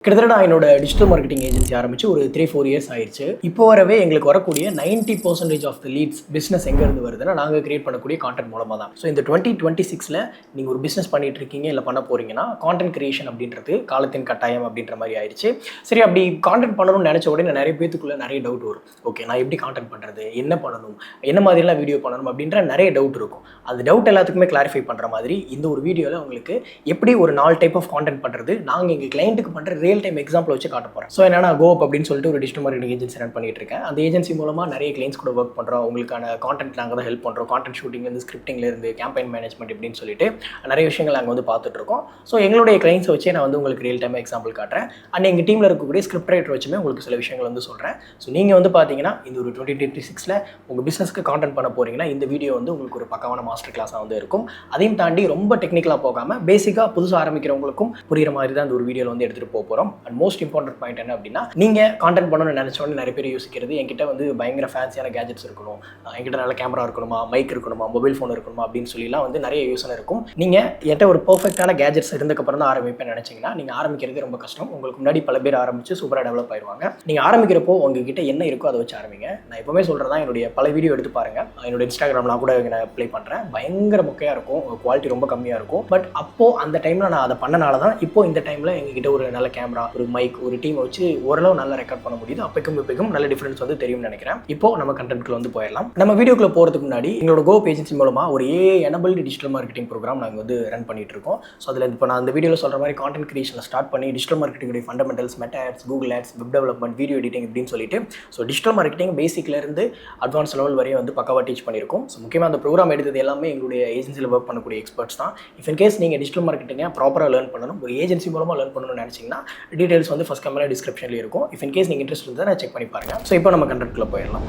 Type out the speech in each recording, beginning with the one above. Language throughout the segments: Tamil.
கிட்டத்தட்ட நான் என்னோட டிஜிட்டல் மார்க்கெட்டிங் ஏஜென்சி ஆரம்பிச்சு ஒரு 3-4 இயர்ஸ் ஆயிடுச்சு. இப்போ வரவே எங்களுக்கு வரக்கூடிய 90% ஆஃப் த லீட்ஸ் பிஸ்னஸ் எங்கேருந்து வருதுன்னா நாங்கள் கிரியேட் பண்ணக்கூடிய கான்டென்ட் மூலமாக தான். ஸோ இந்த 2026ல் நீங்கள் ஒரு பிஸ்னஸ் பண்ணிட்டு இருக்கீங்க இல்லை பண்ண போறீங்கன்னா கான்டென்ட் கிரியேஷன் அப்படின்றது காலத்தின் கட்டாயம் அப்படின்ற மாதிரி ஆயிடுச்சு. சரி, அப்படி கான்டென்ட் பண்ணணும்னு நினச்ச உடனே நிறைய பேத்துக்குள்ள நிறைய டவுட் வரும். ஓகே, நான் எப்படி கான்டென்ட் பண்ணுறது, என்ன பண்ணணும், என்ன மாதிரிலாம் வீடியோ பண்ணணும் அப்படின்ற நிறைய டவுட் இருக்கும். அந்த டவுட் எல்லாத்துக்குமே கிளாரிஃபை பண்ணுற மாதிரி இந்த ஒரு வீடியோவில் உங்களுக்கு எப்படி ஒரு 4 டைப் ஆஃப் கான்டென்ட் பண்ணுறது நாங்கள் எங்கள் கிளைண்ட்டுக்கு பண்ணுற ரியல் டைம் எக்ஸாம்பிள் வச்சு காட்ட போகிறேன். ஸோ என்னன்னா கோப் அப்படின்னு சொல்லிட்டு ஒரு டிஜிட்டல் மார்க்கெட்டிங் ஏஜென்சி ரன் பண்ணிட்டு இருக்கேன். அந்த ஏஜென்சி மூலமாக நிறைய கிளைண்ட்ஸ் கூட ஒர்க் பண்ணுறோம். உங்களுக்கான கான்டென்ட் நாங்கள் தான் ஹெல்ப் பண்ணுறோம். கான்டென்ட் ஷூட்டிங் வந்து ஸ்கிரிப்டிங்லேருந்து கேம்பெயின் மேனேஜ்மெண்ட் இப்படின்னு சொல்லிட்டு நிறைய விஷயங்கள் நாங்கள் வந்து பார்த்துட்டு இருக்கோம். ஸோ எங்களுடைய கிளைண்ட்ஸ் வச்சே நான் வந்து உங்களுக்கு ரியல் டைம் எக்ஸாம்பிள் காட்டுறேன். அண்ட் எங்கள் டீமில் இருக்கக்கூடிய ஸ்கிரிப்ட் ரைட்டர் வச்சுமே உங்களுக்கு சில விஷயங்கள் வந்து சொல்கிறேன். ஸோ நீங்கள் வந்து பார்த்தீங்கன்னா இந்த ஒரு 2026ல் உங்கள் பிஸ்னஸ்க்கு கான்டென்ட் பண்ண போகிறீங்கன்னா இந்த வீடியோ வந்து உங்களுக்கு ஒரு பக்காவான மாஸ்டர் கிளாஸாக வந்து இருக்கும். அதையும் தாண்டி ரொம்ப டெக்னிக்கலாக போகாமல் பேசிக்காக புதுசாக ஆரம்பிக்கிறவங்களுக்கும் புரிகிற மாதிரி தான் இந்த ஒரு வீடியோவில் வந்து எடுத்துகிட்டு போக போகிறோம். அண்ட் மோஸ்ட் இம்பார்ட்டன்ட் பாயிண்ட் என்ன அப்படின்னா, நீங்கள் கான்டென்ட் பண்ணணும்னு நினச்சோன்னு நிறைய பேர் யோசிக்கிறது என்கிட்ட வந்து பயங்கர ஃபேன்சியான கேஜெட்ஸ் இருக்கணும், என்கிட்ட நல்ல கேமரா இருக்கணுமா, மைக் இருக்கணுமா, மொபைல் ஃபோன் இருக்கணுமா அப்படின்னு சொல்லிலாம் வந்து நிறைய யோசனை இருக்கும். நீங்கள் என்கிட்ட ஒரு பர்ஃபெக்டான கேஜெட்ஸ் இருந்ததுக்கப்புறம் தான் ஆரம்பிப்பேன்னு நினச்சிங்கன்னா நீங்கள் ஆரம்பிக்கிறது ரொம்ப கஷ்டம். உங்களுக்கு முன்னாடி பல பேர் ஆரம்பித்து சூப்பராக டெவலப் ஆயிடுவாங்க. நீங்கள் ஆரம்பிக்கிறப்போ உங்ககிட்ட என்ன இருக்கோ அதை வச்சு ஆரம்பிங்க. நான் எப்பவுமே சொல்கிறதா, என்னுடைய பல வீடியோ எடுத்து பாருங்கள். என்னோட இன்ஸ்டாகிராம்லாம் கூட நான் ப்ளே பண்ணுறேன். பயங்கர மொக்கையாக இருக்கும், குவாலிட்டி ரொம்ப கம்மியாக இருக்கும். பட் அப்போது அந்த டைமில் நான் அதை பண்ணனால தான் இப்போ இந்த டைமில் எங்ககிட்ட ஒரு நல்ல கேமரா, ஒரு மைக், ஒரு டீமை வச்சு ஓரளவு நல்லா ரெக்கார்ட் பண்ண முடியுது. அப்பைக்கும் நல்ல டிஃபரன்ஸ் வந்து தெரியும்னு நினைக்கிறேன். இப்போ நம்ம கண்டென்ட்குள்ள வந்து போயிடலாம். நம்ம வீடியோக்குள்ள போகிறதுக்கு முன்னாடி எங்களோட கோப் ஏஜென்சி மூலமாக ஒரு எனபிள்டு டிஜிட்டல் மார்க்கெட்டிங் ப்ரோக்ராம் நாங்கள் வந்து ரன் பண்ணிட்டு இருக்கோம். ஸோ அதில் இப்போ நான் அந்த வீடியோவில் சொல்கிற மாதிரி கான்டென்ட் கிரியேஷனில் ஸ்டார்ட் பண்ணி digital marketing fundamentals, meta ads, Google ads, web development, video editing இப்படின்னு சொல்லிட்டு ஸோ டிஜிட்டல் மார்க்கெட்டிங் பேசிக்லேருந்து அட்வான்ஸ் லெவல் வரையும் வந்து பக்காவாக டீச் பண்ணியிருக்கோம். ஸோ முக்கியமாக அந்த ப்ரோக்ராம் எடுத்தது எல்லாமே எங்களுடைய ஏஜென்சியில் ஒர்க் பண்ணக்கூடிய எக்ஸ்பர்ட்ஸ் தான். இஃப் இன் கேஸ் நீங்கள் டிஜிட்டல் மார்க்கெட்டிங்கை ப்ராப்பராக லேர்ன் பண்ணணும், ஒரு ஏஜென்சி மூலமாக லேர்ன் பண்ணணும்னு நினச்சிங்கன்னா டீடைல்ஸ் வந்து ஃபர்ஸ்ட் கமெண்ட்ல டிஸ்கிரிப்ஷனில் இருக்கும். இஃப் இன் கேஸ் நீங்கள் இன்ட்ரெஸ்ட் இருந்தால் செக் பண்ணி பாருங்கள். ஸோ இப்போ நம்ம கண்டென்ட்குள்ள போயிடலாம்.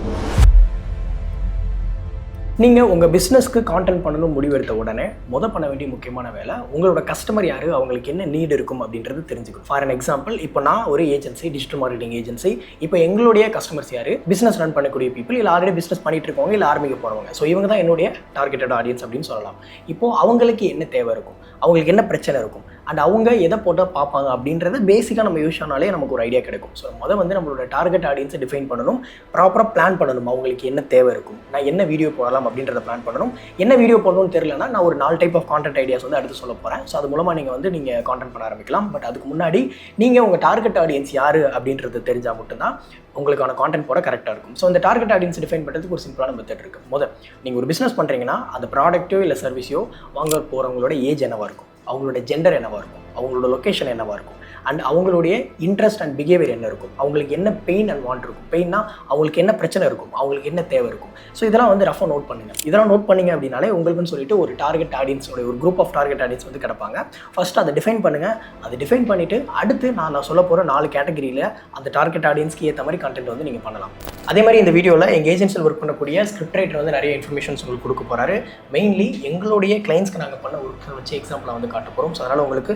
நீங்கள் உங்கள் பிஸ்னஸ்க்கு கான்டென்ட் பண்ணணும் முடிவெடுத்த உடனே பண்ண வேண்டிய முக்கியமான வேலை உங்களோட கஸ்டமர் யார், அவங்களுக்கு என்ன நீட் இருக்கும் அப்படின்றது தெரிஞ்சுக்கணும். ஃபார் அன் எக்ஸாம்பிள், இப்போ நான் ஒரு ஏஜென்சி, டிஜிட்டல் மார்க்கெட்டிங் ஏஜென்சி. இப்போ எங்களுடைய கஸ்டமர்ஸ் யார், பிஸ்னஸ் ரன் பண்ணக்கூடிய பீப்புள், இல்லை ஆல்ரெடி பிஸ்னஸ் பண்ணிட்டு இருக்கவங்க, இல்லை ஆரம்பிக்க போகிறவங்க. ஸோ இவங்க தான் என்னுடைய டார்கெட்டட் ஆடியன்ஸ் அப்படின்னு சொல்லலாம். இப்போது அவங்களுக்கு என்ன தேவை இருக்கும், அவங்களுக்கு என்ன பிரச்சனை இருக்கும், அண்ட் அவங்க எதை போட்டால் பார்ப்பாங்க அப்படின்றத பேசிக்காக நம்ம யூஸ் ஆனாலே நமக்கு ஒரு ஐடியா கிடைக்கும். ஸோ வந்து நம்மளோட டார்கெட் ஆடியன்ஸை டிஃபைன் பண்ணணும், ப்ராப்பராக பிளான் பண்ணணும். அவங்களுக்கு என்ன தேவை இருக்கும், நான் என்ன வீடியோ போடலாம் அப்படின்றத பிளான் பண்ணணும். என்ன வீடியோ போடணும்னு தெரியலனா நான் ஒரு 4 டைப் ஆஃப் கான்டென்ட் ஐடியாஸ் வந்து அடுத்து சொல்ல போகிறேன். ஸோ அது மூலமாக நீங்கள் கான்டென்ட் பண்ண ஆரம்பிக்கலாம். பட் அதுக்கு முன்னாடி நீங்கள் உங்கள் டார்கெட் ஆடியன்ஸ் யார் அப்படின்றது தெரிஞ்சால் மட்டும்தான் உங்களுக்கான கான்டென்ட் போட கரெக்டாக இருக்கும். ஸோ இந்த டார்கெட் ஆடியன்ஸ் டிஃபைன் பண்ணுறதுக்கு ஒரு சிம்பிளான மெத்தட் இருக்குது. நீங்கள் ஒரு பிஸ்னஸ் பண்ணுறீங்கன்னா அந்த ப்ராடக்ட்டோ இல்லை சர்வீஸோ வாங்க போகிறவங்களோட ஏஜ் என்னவாக இருக்கும், அவங்களோட ஜெண்டர் என்னவாக இருக்கும், அவங்களோட லொக்கேஷன் என்னவாக இருக்கும், அண்ட் அவங்களுடைய இன்ட்ரெஸ்ட் அண்ட் பிஹேவியர் என்ன இருக்கும், அவங்களுக்கு என்ன பெயின் அண்ட் வாண்ட் இருக்கும். பெயின்னா அவங்களுக்கு என்ன பிரச்சனை இருக்கும், அவங்களுக்கு என்ன தேவை இருக்கும். ஸோ இதெல்லாம் வந்து ரஃபாக நோட் பண்ணுங்கள். இதெல்லாம் நோட் பண்ணிங்க அப்படின்னாலே உங்களுக்குன்னு சொல்லிட்டு ஒரு டார்கெட் ஆடியன்ஸோட ஒரு குரூப் ஆஃப் டார்கெட் ஆடியன்ஸ் வந்து கிடப்பாங்க. ஃபர்ஸ்ட் அதை டிஃபைன் பண்ணுங்கள். அதை டிஃபைன் பண்ணிவிட்டு அடுத்து நான் சொல்ல போகிற 4 கேட்டகரியில் அந்த டார்கெட் ஆடியன்ஸ்க்கு ஏற்ற மாதிரி கண்டென்ட் வந்து நீங்கள் பண்ணலாம். அதே மாதிரி இந்த வீடியோவில் எங்கள் ஏஜென்சியில் ஒர்க் பண்ணக்கூடிய ஸ்கிரிப்ட் ரைட்டர் வந்து நிறைய இன்ஃபர்மேஷன்ஸ் உங்களுக்கு கொடுக்க போகிறாரு. மெயின்லி எங்களுடைய கிளைண்ட்ஸ்க்கு நாங்கள் பண்ண ஒர்க்கை வச்சு எக்ஸாம்பிளாக வந்து காட்ட போகிறோம். ஸோ அதனால் உங்களுக்கு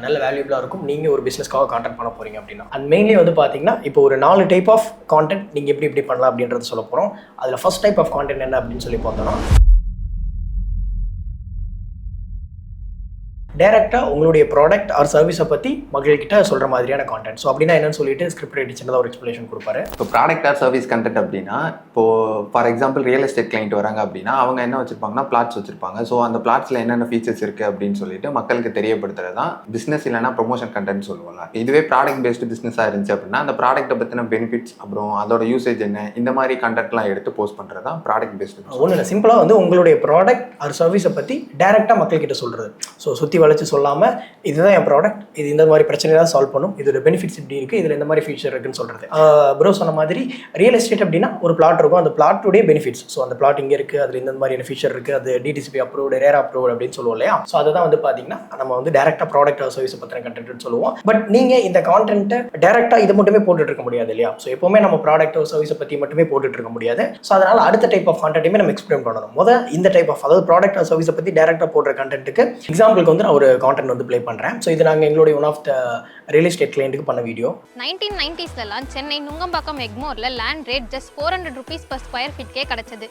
நல்ல வேல்யூபிளாக இருக்கும் நீங்கள் ஒரு பிஸ்னஸ்க்காக கான்டென்ட் பண்ண போகிறீங்க அப்படின்னா. அண்ட் மெயின்லி வந்து பார்த்தீங்கன்னா இப்போ ஒரு 4 டைப் ஆஃப் கான்டென்ட் நீங்கள் எப்படி பண்ணலாம் அப்படின்றது சொல்ல போகிறோம். அதில் ஃபர்ஸ்ட் டைப் ஆஃப் கான்டென்ட் என்ன அப்படின்னு சொல்லி பார்த்தோம்னா, டேரெக்டாக உங்களுடைய ப்ராடக்ட் ஆர் சர்வீஸை பற்றி மக்கள்கிட்ட சொல்கிற மாதிரியான கான்டென்ட். ஸோ அப்படின்னா என்னன்னு சொல்லிட்டு ஸ்கிரிப்ட் ரைட்டர் சின்னதாக ஒரு எக்ஸ்பிளேஷன் கொடுப்பாரு. இப்போ ப்ராடக்ட் ஆர் சர்வீஸ் கண்டென்ட் அப்படின்னா, இப்போது for example real estate client வராங்க அப்படின்னா அவங்க என்ன வச்சிருப்பாங்கன்னா பிளாட்ஸ் வச்சிருப்பாங்க. ஸோ அந்த பிளாட்ஸில் என்னென்ன ஃபீச்சர்ஸ் இருக்குது அப்படின்னு சொல்லிட்டு மக்களுக்கு தெரியப்படுத்துறது தான் பிஸ்னஸ், இல்லைனா ப்ரொமோஷன் கண்டென்ட் சொல்லுவாங்க. இதுவே ப்ராடக்ட் பேஸ்டு பிஸ்னஸாக இருந்துச்சு அப்படின்னா அந்த ப்ராடக்ட்டை பற்றின பெனிஃபிட்ஸ், அப்புறம் அதோட யூசேஜ் என்ன, இந்த மாதிரி கண்டென்ட்லாம் எடுத்து போஸ்ட் பண்ணுறது தான் ப்ராடக்ட் பேஸ்டு. ஒன்றும் இல்லை, சிம்பிளாக வந்து உங்களுடைய ப்ராடக்ட் ஆர் சர்வீஸை பற்றி டேரெக்டாக மக்கள்கிட்ட சொல்கிறது. ஸோ சுற்றி வளைச்சு சொல்லாமல் இதுதான் என் ப்ராடக்ட், இது இந்த மாதிரி பிரச்சனை தான் சால்வ் பண்ணும், இதோட பெனிஃபிட்ஸ் இப்படி இருக்குது, இதில் இந்த மாதிரி ஃபீச்சர் இருக்குன்னு சொல்கிறது. ப்ரோ சொன்ன மாதிரி ரியல் எஸ்டேட் அப்படின்னா ஒரு பிளாட் இருக்கும், அந்த பிளாட்டுடைய பெனிஃபிட்ஸ். ஸோ அந்த பிளாட் இங்கே இருக்குது, அதில் இந்த மாதிரியான ஃபீச்சர் இருக்குது, அது டிடிசிபி அப்ரூவ்டு, ரேர் அப்ரூவ்டு அப்படின்னு சொல்லுவோம் இல்லையா. ஸோ அதை தான் வந்து பார்த்தீங்கன்னா நம்ம வந்து டேரெக்டாக ப்ராடக்ட் சர்வீஸை பற்றின கண்டென்ட்னு சொல்லுவோம். பட் நீங்கள் இந்த கான்டென்ட்டை டேரெக்டாக இது மட்டுமே போட்டுட்டு இருக்க முடியாது இல்லையா. ஸோ எப்போவுமே நம்ம ப்ராடக்ட் சர்வீஸை பற்றி மட்டுமே போட்டுட்டு இருக்க முடியாது. ஸோ அதனால் அடுத்த டைப் ஆஃப் கான்டென்ட்டுமே நம்ம எக்ஸ்பிளைன் பண்ணணும். இந்த டைப் ஆஃப், அதாவது ப்ராடக்ட் சர்வீஸை பற்றி டேரெக்டாக போடுற கண்டென்ட்டுக்கு எக்ஸாம்பிளுக்கு வந்து நான் ஒரு கான்டென்ட் வந்து ப்ளே பண்ணுறேன். ஸோ இது நாங்கள் எங்களுடைய one of the real estate கிளைண்ட்டுக்கு பண்ண வீடியோ. 1990ஸ்லாம் சென்னை நுங்கம்பாக்கம் எக்மோரில் land rate just 400 rupees per square feet கிடைச்சது.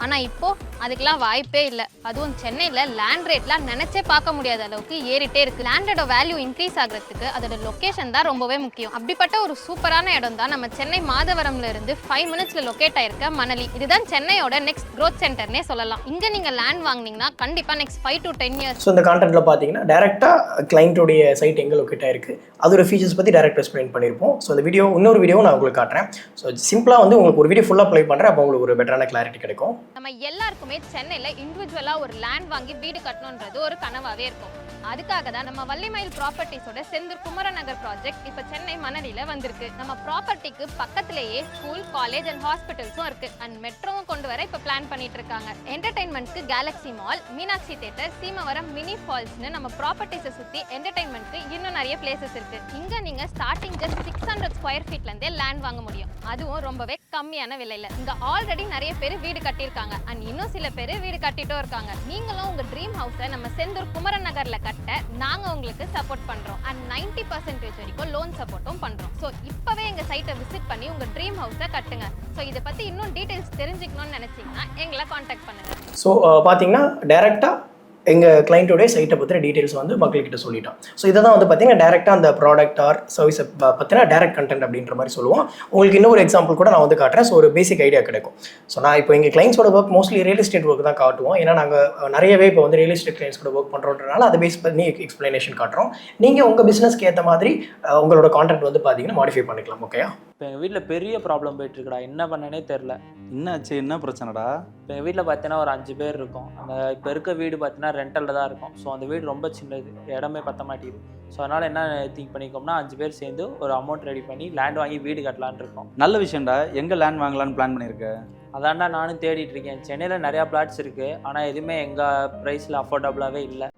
ஆனால் இப்போது அதுக்கெல்லாம் வாய்ப்பே இல்லை. அதுவும் சென்னையில் லேண்ட் ரேட்லாம் நினச்சே பார்க்க முடியாத அளவுக்கு ஏறிட்டே இருக்குது. லேண்டோட வேல்யூ இன்க்ரீஸ் ஆகிறதுக்கு அதோட லொக்கேஷன் தான் ரொம்பவே முக்கியம். அப்படிப்பட்ட ஒரு சூப்பரான இடம் தான் நம்ம சென்னை மாதவரம்ல இருந்து 5 மினிட்ஸில் லொக்கேட் ஆயிருக்க மணலி. இதுதான் சென்னையோட நெக்ஸ்ட் க்ரோத் சென்டர்னே சொல்லலாம். இங்கே நீங்கள் லேண்ட் வாங்கினீங்கன்னா கண்டிப்பாக நெக்ஸ்ட் 5 to 10 years. ஸோ இந்த கான்டென்ட்டில் பார்த்தீங்கன்னா டேரெக்டாக கிளைண்ட்டோடைய சைட் எங்கே லொக்கேட் ஆயிருக்கு, அதோட ஃபீச்சர்ஸ் பற்றி டேரெக்டாக எக்ஸ்பிளைன் பண்ணியிருப்போம். ஸோ இந்த இன்னொரு வீடியோ நான் உங்களுக்கு காட்டுறேன். ஸோ சிம்பிளாக வந்து உங்களுக்கு ஒரு வீடியோ ஃபுல்லாக ப்ளே பண்ணுறேன், அப்போ உங்களுக்கு ஒரு பெட்டரான கிளாரிட்டி கிடைக்கும். நம்ம எல்லாருக்குமே சென்னையில் இண்டிவிஜுவலாக ஒரு லேண்ட் வாங்கி வீடு கட்டணுன்றது ஒரு கனவாகவே இருக்கும். அதுக்காக தான் நம்ம வள்ளிமயில் ப்ராப்பர்ட்டிஸோட செந்தூர் குமரநகர் ப்ராஜெக்ட் இப்போ சென்னை மணலியில் வந்திருக்கு. நம்ம ப்ராப்பர்ட்டிக்கு பக்கத்திலேயே ஸ்கூல், காலேஜ் அண்ட் ஹாஸ்பிட்டல்ஸும் இருக்கு. அண்ட் மெட்ரோவும் கொண்டு வர இப்போ பிளான் பண்ணிட்டு இருக்காங்க. என்டர்டைன்மெண்ட்க்கு Galaxy mall, Meenakshi theatre, Seemavaram mini ஃபால்ஸ்னு நம்ம ப்ராப்பர்ட்டிஸை சுற்றி என்டர்டைன்மெண்ட்க்கு இன்னும் நிறைய பிளேசஸ் இருக்கு. இங்கே நீங்கள் ஸ்டார்டிங் ஜஸ்ட் 600 ஸ்கொயர் ஃபீட்லேருந்தே லேண்ட் வாங்க முடியும். அதுவும் ரொம்பவே கம்மியான விலையில். இங்கே ஆல்ரெடி நிறைய பேர் வீடு கட்டியிருக்காங்க அண்ட் இன்னும் சில பேர் வீடு கட்டிட்டும் இருக்காங்க. நீங்களும் உங்கள் ட்ரீம் ஹவுஸை நம்ம செந்தூர் குமரன் நகரில் கட்ட நாங்கள் உங்களுக்கு சப்போர்ட் பண்ணுறோம். அண்ட் 90% வரைக்கும் லோன் சப்போர்ட்டும் பண்ணுறோம். ஸோ இப்போவே எங்கள் சைட்டை விசிட் பண்ணி உங்கள் ட்ரீம் ஹவுஸை கட்டுங்க. ஸோ இதை பற்றி இன்னும் டீட்டெயில்ஸ் தெரிஞ்சுக்கணும்னு நினச்சிங்கன்னா எங்களை காண்டாக்ட் பண்ணுங்கள். ஸோ பார்த்தீங்கன்னா டேரெக்டாக எங்கள் கிளைண்ட்டோடைய சைட்டை பற்றின டீட்டெயில்ஸ் வந்து மக்கள்கிட்ட சொல்லிட்டோம். ஸோ இதை தான் வந்து பார்த்தீங்கன்னா டேரெக்டாக அந்த ப்ராடக்ட் ஆர் சர்வீஸை பற்றின டேரக்ட் கண்டென்ட் அப்படின்ற மாதிரி சொல்லுவோம். உங்களுக்கு இன்னொரு எக்ஸாம்பிள் கூட நான் வந்து காட்டுறேன். ஸோ ஒரு பேசிக் ஐடியா கிடைக்கும். ஸோ நான் இப்போ எங்கள் கிளைண்ட்ஸோட work mostly real estate work தான் காட்டுவோம். ஏன்னா நாங்கள் நிறையவே இப்போ வந்து ரியல் எஸ்டேட் கிளைண்ட்ஸ் கூட ஒர்க் பண்ணுறோன்றனால அதை பேஸ் பண்ணி எக்ஸ்ப்ளனேஷன் காட்டுறோம். நீங்கள் உங்கள் பிஸ்னஸ்க்கு ஏற்ற மாதிரி உங்களோட கான்டென்ட் வந்து பார்த்தீங்கன்னா மாடிஃபை பண்ணிக்கலாம். ஓகேயா? இப்போ எங்கள் வீட்டில் பெரிய ப்ராப்ளம் போயிட்டுருக்குடா, என்ன பண்ணனே தெரில. என்னாச்சு, என்ன பிரச்சனைடா? இப்போ எங்கள் வீட்டில் பார்த்தீங்கன்னா ஒரு 5 பேர் இருக்கும். அந்த இப்போ இருக்க வீடு பார்த்தீங்கன்னா ரெண்டலில் தான் இருக்கும். ஸோ அந்த வீடு ரொம்ப சின்னது, இடமே பற்ற மாட்டேங்குது. ஸோ அதனால் என்ன திங்க் பண்ணிக்கோம்னா 5 பேர் சேர்ந்து ஒரு அமௌண்ட் ரெடி பண்ணி லேண்ட் வாங்கி வீடு கட்டலான்னு இருக்கோம். நல்ல விஷயம்டா. எங்கே லேண்ட் வாங்கலான்னு பிளான் பண்ணியிருக்கேன்? அதான்டா நானும் தேடிட்டு இருக்கேன். சென்னையில் நிறையா பிளாட்ஸ் இருக்குது, ஆனால் எதுவுமே எங்கள் ப்ரைஸில் அஃபோர்டபுளாகவே இல்லை.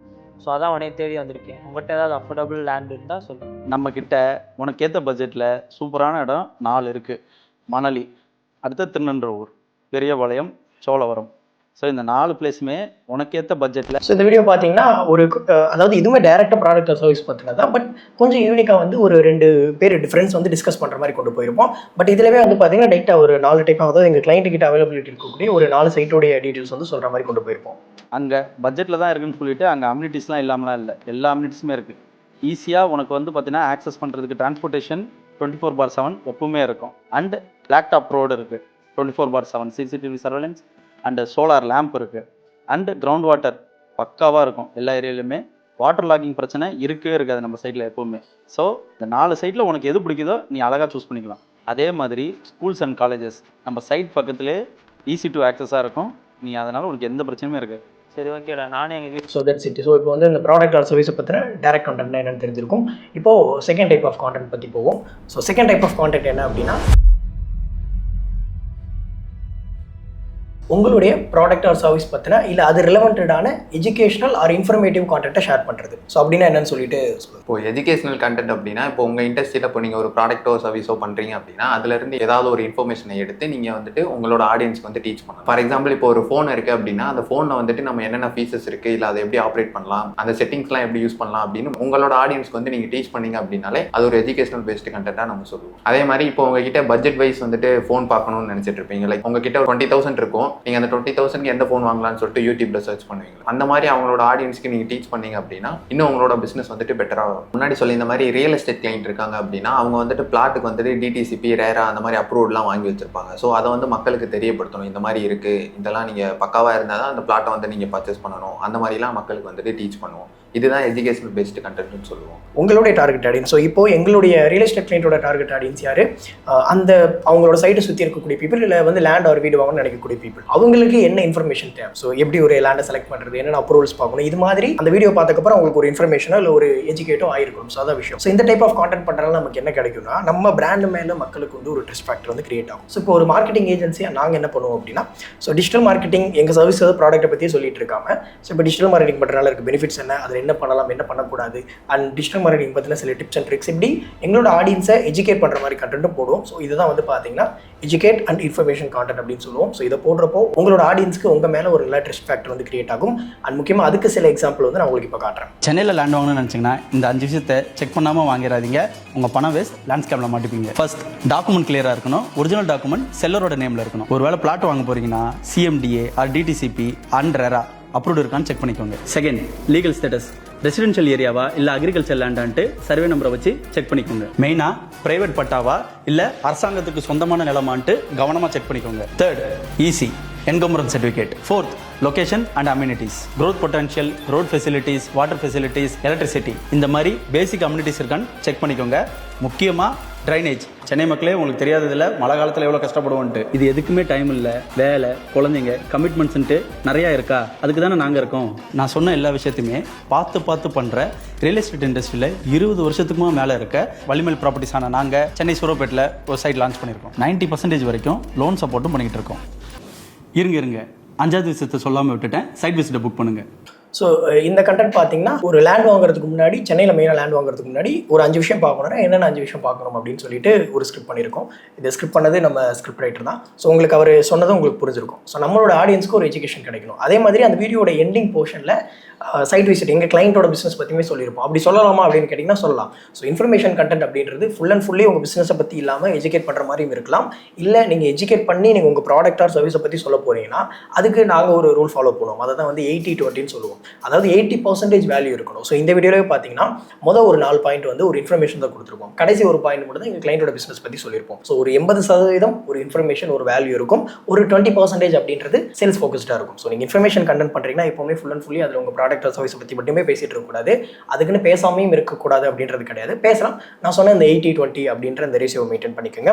ஸோ அதான் உடனே தேடி வந்திருக்கேன். உங்கள்கிட்ட ஏதாவது அஃபோர்டபுள் லேண்ட் இருந்தால் சொல்லு. நம்மக்கிட்ட உனக்கு ஏற்ற பட்ஜெட்டில் சூப்பரான இடம் 4 இருக்குது. மணலி, அடுத்த திருநன்றவூர், பெரியபாளையம், சோழவரம். ஸோ இந்த 4 பிளேஸுமே உனக்கு ஏற்ற பட்ஜெட்டில். ஸோ இந்த வீடியோ பார்த்தீங்கன்னா அதாவது இதுவுமே டேரெக்டாக ப்ராடக்ட் சர்வீஸ் பார்த்தினா தான், பட் கொஞ்சம் யூனிக்காக வந்து ஒரு 2 பேர் டிஃப்ரென்ஸ் வந்து டிஸ்கஸ் பண்ணுற மாதிரி கொண்டு போயிருப்போம். பட் இதிலவே வந்து பார்த்தீங்கன்னா டேரெக்டாக ஒரு 4 டைப்பாக, அதாவது எங்கள் கிளைண்ட் கிட்ட அவைலபிலிட்டி இருக்கக்கூடிய ஒரு 4 சைட்டோடைய டீட்டெயில்ஸ் வந்து சொல்கிற மாதிரி கொண்டு போயிருப்போம். அங்கே பட்ஜெட்டில் தான் இருக்குன்னு சொல்லிட்டு அங்கே அம்யூனிட்டிஸ்லாம் இல்லாமலாம் இல்லை, எல்லா அம்யூனிட்டிஸுமே இருக்குது. ஈஸியாக உனக்கு வந்து பார்த்தீங்கன்னா ஆக்சஸ் பண்ணுறதுக்கு டிரான்ஸ்போர்ட்டேஷன் 24/7 எப்பவுமே இருக்கும். அண்ட் லேப்டாப் ரோடு இருக்குது, 24/7 CCTV surveillance and solar lamp இருக்குது. அண்டு கிரவுண்ட் வாட்டர் பக்காவாக இருக்கும் எல்லா ஏரியாலையுமே. வாட்டர் லாகிங் பிரச்சனை இருக்கவே இருக்காது நம்ம சைட்டில் எப்போவுமே. ஸோ இந்த 4 சைட்டில் உனக்கு எது பிடிக்குதோ நீ அழகாக சூஸ் பண்ணிக்கலாம். அதே மாதிரி ஸ்கூல்ஸ் அண்ட் காலேஜஸ் நம்ம சைட் பக்கத்துலேயே ஈஸி டு ஆக்சஸாக இருக்கும். நீ அதனால் உனக்கு எந்த பிரச்சனையுமே இருக்காது. சரி, ஓகேடா. நானே எங்கள் வீட்டு ஸோ தட்ஸ் இட். ஸோ இப்போ வந்து இந்த ப்ராடக்ட் ஆர் சர்வீஸை பற்றின டேரக்ட் கான்டென்ட் என்னென்னு தெரிஞ்சிருக்கும். இப்போது செகண்ட் டைப் ஆஃப் கான்டென்ட் பற்றி போவோம். So second type of content என்ன அப்படின்னா, உங்களுடைய ப்ராடக்ட் ஆர் சர்வீஸ் பற்றின இல்லை அது ரிலவெண்டடான எஜுகேஷனல் ஆர் இன்ஃபர்மேட்டிவ் கான்டென்ட்டை ஷேர் பண்ணுறது. ஸோ அப்படின்னா என்னன்னு சொல்லிட்டு இப்போ எஜுகேஷனல் கண்டென்ட் அப்படின்னா, இப்போ உங்கள் இண்டஸ்ட்ரியில் இப்போ நீங்கள் ஒரு ப்ராடக்ட்டோ சர்வீஸோ பண்ணுறீங்க அப்படின்னா அதுலேருந்து ஏதாவது ஒரு இன்ஃபர்மேஷனை எடுத்து நீங்கள் வந்துட்டு உங்களோட ஆடியன்ஸ்க்கு வந்து டீச் பண்ணலாம். ஃபார் எக்ஸாம்பிள் இப்போ ஒரு ஃபோன் இருக்குது அப்படின்னா அந்த ஃபோனில் வந்துட்டு நம்ம என்னென்ன ஃபீச்சர்ஸ் இருக்குது, இல்லை அதை எப்படி ஆப்ரேட் பண்ணலாம், அந்த செட்டிங்ஸ்லாம் எப்படி யூஸ் பண்ணலாம் அப்படின்னு உங்களோட ஆடியன்ஸ்க்கு வந்து நீங்கள் டீச் பண்ணீங்க அப்படின்னாலே அது ஒரு எஜுகேஷனல் பேஸ்டு கண்டென்ட்டாக நம்ம சொல்லுவோம். அதே மாதிரி இப்போ உங்ககிட்ட பட்ஜெட் வைஸ் வந்துட்டு ஃபோன் பார்க்கணும்னு நினச்சிட்டு இருப்பீங்க. லைக் உங்ககிட்ட 20,000 இருக்கும், நீங்கள் அந்த 20,000 எந்த ஃபோன் வாங்கலாம்னு சொல்லிட்டு யூடியூப்ல சர்ச் பண்ணுவீங்க. அந்த மாதிரி அவங்களோட ஆடியன்ஸ்க்கு நீங்கள் டீச் பண்ணீங்க அப்படின்னா இன்னும் உங்களோட பிஸ்னஸ் வந்துட்டு பெட்டராக. முன்னாடி சொல்லி இந்த மாதிரி ரியல் எஸ்டேட் கிளைண்ட் இருக்காங்க அப்படின்னா அவங்க வந்துட்டு பிளாட்டுக்கு வந்துட்டு DTCP, ரேரா அந்த மாதிரி அப்ரூவ்லாம் வாங்கி வச்சிருப்பாங்க. ஸோ அதை வந்து மக்களுக்கு தெரியப்படுத்தணும். இந்த மாதிரி இருக்குது, இதெல்லாம் நீங்கள் பக்காவாக இருந்தால் தான் அந்த பிளாட்டை வந்து நீங்கள் பர்ச்சேஸ் பண்ணணும். அந்த மாதிரிலாம் மக்களுக்கு வந்துட்டு டீச் பண்ணுவோம். இதுதான் எஜுகேஷனல் பேஸ்டு கண்டென்ட்னு சொல்லுவோம். உங்களுடைய டார்கெட் ஆடியன்ஸ். ஸோ இப்போ எங்களுடைய ரியல் எஸ்டேட் கிளைண்டோட டார்கெட் ஆடியன்ஸ் யார்? அந்த அவங்களோட சைட்டை சுற்றி இருக்கக்கூடிய பீப்புள், இல்லை வந்து லேண்ட் ஆர் வீடு வாங்கணும்னு நினைக்கக்கூடிய பீப்புள். அவங்களுக்கு என்ன இன்ஃபர்மேஷன் தேவை? ஸோ எப்படி ஒரு லேண்டை செலக்ட் பண்ணுறது, என்னென்ன அப்ரூவல்ஸ் பார்க்கணும், இது மாதிரி அந்த வீடியோ பார்த்ததுக்கப்புறம் உங்களுக்கு ஒரு இன்ஃபர்மேஷனோ இல்லை ஒரு எஜுகேட்டோ ஆயிருக்கும். ஸோ அதான் விஷயம். ஸோ இந்த டைப் ஆஃப் கான்டென்ட் பண்ணுறதுனால நமக்கு என்ன கிடைக்கும்னா, நம்ம பிராண்ட் மேலே மக்களுக்கு வந்து ஒரு ட்ரஸ்ட் ஃபேக்டர் வந்து கிரியேட் ஆகும். ஸோ இப்போ ஒரு மார்க்கெட்டிங் ஏஜென்சியாக நாங்கள் என்ன பண்ணுவோம் அப்படின்னா, ஸோ டிஜிட்டல் மார்க்கெட்டிங் எங்கள் சர்வீஸ் ப்ராடக்ட்டை பற்றியே சொல்லிட்டு இருக்காம, ஸோ இப்போ டிஜிட்டல் மார்க்கெட்டிங் பண்ணுறதுனால இருக்க பெனிஃபிட்ஸ் என்ன, அதில் என்ன பண்ணலாம் என்ன பண்ணக்கூடாது அண்ட் டிஜிட்டல் மார்க்கெட்டிங் பற்றின சில டிப்ஸ் அண்ட் ட்ரிக்ஸ் இப்படி எங்களோட ஆடியன்ஸை எஜுகேட் பண்ணுற மாதிரி கண்டென்ட்டும் போடுவோம். ஸோ இதுதான் வந்து பார்த்தீங்கன்னா எஜுகேட் அண்ட் இன்ஃபர்மேஷன் கான்டென்ட் அப்படின்னு சொல்லுவோம். ஸோ இதை போடுறப்போ உங்களோட ஆடியன்ஸ்க்கு உங்கள் மேலே ஒரு நல்ல ட்ரஸ்ட் ஃபேக்டர் வந்து கிரியேட் ஆகும். அண்ட் முக்கியமாக அதுக்கு சில எக்ஸாம்பிள் வந்து நான் உங்களுக்கு இப்போ காட்டுறேன். சென்னையில் லேண்ட் வாங்கணும்னு நினச்சிங்கன்னா இந்த 5 விஷயத்தை செக் பண்ணாமல் வாங்கிடாதீங்க. உங்கள் பணம் வேஸ்ட், லேண்ட்ஸ்கேப்பில் மாட்டிப்பீங்க. ஃபர்ஸ்ட், டாக்குமெண்ட் கிளியராக இருக்கணும். ஒரிஜினல் டாக்குமெண்ட் செல்லரோட நேமில் இருக்கணும். ஒருவேளை பிளாட் வாங்க போகிறீங்கன்னா CMDA or DTCP and RERA approved இருக்கான்னு செக் பண்ணிக்கோங்க. Second, legal status. ரெசிடென்ஷியல் ஏரியாவா இல்லை அக்ரிகல்ச்சர் லேண்டான்ட்டு சர்வே நம்பரை வச்சு செக் பண்ணிக்கோங்க. மெயினாக பிரைவேட் பட்டாவா இல்லை அரசாங்கத்துக்கு சொந்தமான நிலமான்ட்டு கவனமாக செக் பண்ணிக்கோங்க. Third, EC encumbrance certificate. Fourth, location and amenities. Growth potential, road facilities, water facilities, electricity, இந்த மாதிரி பேசிக் அம்யூனிட்டிஸ் இருக்கான்னு செக் பண்ணிக்கோங்க. முக்கியமாக ட்ரைனேஜ். சென்னை மக்களே உங்களுக்கு தெரியாததில்ல மழை காலத்தில் எவ்வளோ கஷ்டப்படுவோன்ட்டு. இது எதுக்குமே டைம் இல்லை, வேலை, குழந்தைங்க, கமிட்மெண்ட்ஸ்ன்ட்டு நிறையா இருக்கா? அதுக்கு தானே நாங்கள் இருக்கோம். நான் சொன்ன எல்லா விஷயத்தையுமே பார்த்து பண்ணுற ரியல் எஸ்டேட் இண்டஸ்ட்ரியில் 20 வருஷத்துக்குமா மேலே இருக்க வள்ளிமயில் ப்ராப்பர்ட்டிஸான நாங்கள் சென்னை சூரப்பேட்டில் ஒரு சைட் லான்ச் பண்ணியிருக்கோம். 90% வரைக்கும் லோன் சப்போர்ட்டும் பண்ணிக்கிட்டு இருக்கோம். இருங்க 5வது விஷயத்தை சொல்லாமல் விட்டுட்டேன். சைட் விசிட்டை புக் பண்ணுங்கள். ஸோ இந்த கண்டென்ட் பார்த்தீங்கன்னா ஒரு லேண்ட் வாங்குறதுக்கு முன்னாடி, சென்னையில் மெயினாக லேண்ட் வாங்குறதுக்கு முன்னாடி ஒரு 5 விஷயம் பார்க்கணும்னா என்னென்ன 5 விஷயம் பார்க்கணும் அப்படின்னு சொல்லிட்டு ஒரு ஸ்கிரிப்ட் பண்ணியிருக்கோம். இதை ஸ்கிரிப்ட் பண்ணது நம்ம ஸ்கிரிப்ட் ரைட்டர் தான். ஸோ உங்களுக்கு அவர் சொன்னதும் உங்களுக்கு புரிஞ்சிருக்கும். ஸோ நம்மளோட ஆடியன்ஸ்க்கு ஒரு எஜுகேஷன் கிடைக்கணும். அதே மாதிரி அந்த வீடியோட எண்டிங் போர்ஷனில் சைட் விசிட் எங்கள் கிளைண்ட்டோட பிஸ்னஸ் பற்றியுமே சொல்லியிருப்போம். அப்படி சொல்லலாமா அப்படின்னு கேட்டிங்கன்னா சொல்லலாம். ஸோ இன்ஃபர்மேஷன் கண்டென்ட் அப்படின்றது ஃபுல் அண்ட் ஃபுல்லி உங்கள் பிஸ்னஸை பற்றி இல்லாமல் எஜுகேட் பண்ணுற மாதிரியும் இருக்கலாம். இல்லை நீங்கள் எஜுகேட் பண்ணி நீங்கள் உங்கள் ப்ராடக்ட் ஆர் சர்வீஸை பற்றி சொல்ல போகிறீங்கன்னா அதுக்கு நாங்கள் ஒரு ரூல் ஃபாலோ பண்ணுவோம். அதை தான் வந்து 80-20 சொல்லுவோம். அதாவது 80% வேல்யூ இருக்கணும். ஸோ இந்த வீடியோவே பார்த்தீங்கன்னா ஒரு 4 பாயிண்ட் வந்து ஒரு இன்ஃபர்மேஷன் தான் கொடுத்துருப்போம். கடைசி ஒரு பாயிண்ட் மட்டும் தான் எங்கள் கிளைண்டோட பிஸ்னஸ் பற்றி சொல்லியிருப்போம். ஸோ ஒரு 80% ஒரு இன்ஃபர்மேஷன், ஒரு வேல்யூ இருக்கும். ஒரு 20% அப்படின்றது சேல்ஸ் ஃபோக்கஸ்டாக இருக்கும். ஸோ நீங்கள் இன்ஃபர்மேஷன் கண்டென்ட் பண்ணுறீங்கன்னா எப்போவுமே ஃபுல் அண்ட் ஃபுல்லி அதில் உங்கள் ப்ராடக்ட் சர்வீஸ் பற்றி மட்டுமே பேசிட்டு இருக்கக்கூடாது. அதுக்குன்னு பேசாமையும் இருக்கக்கூடாது அப்படின்றது கிடையாது. பேசலாம். நான் சொன்ன இந்த 80-20 அப்படின்ற இந்த ரேஷியோ மெயின்டைன் பண்ணிக்கோங்க.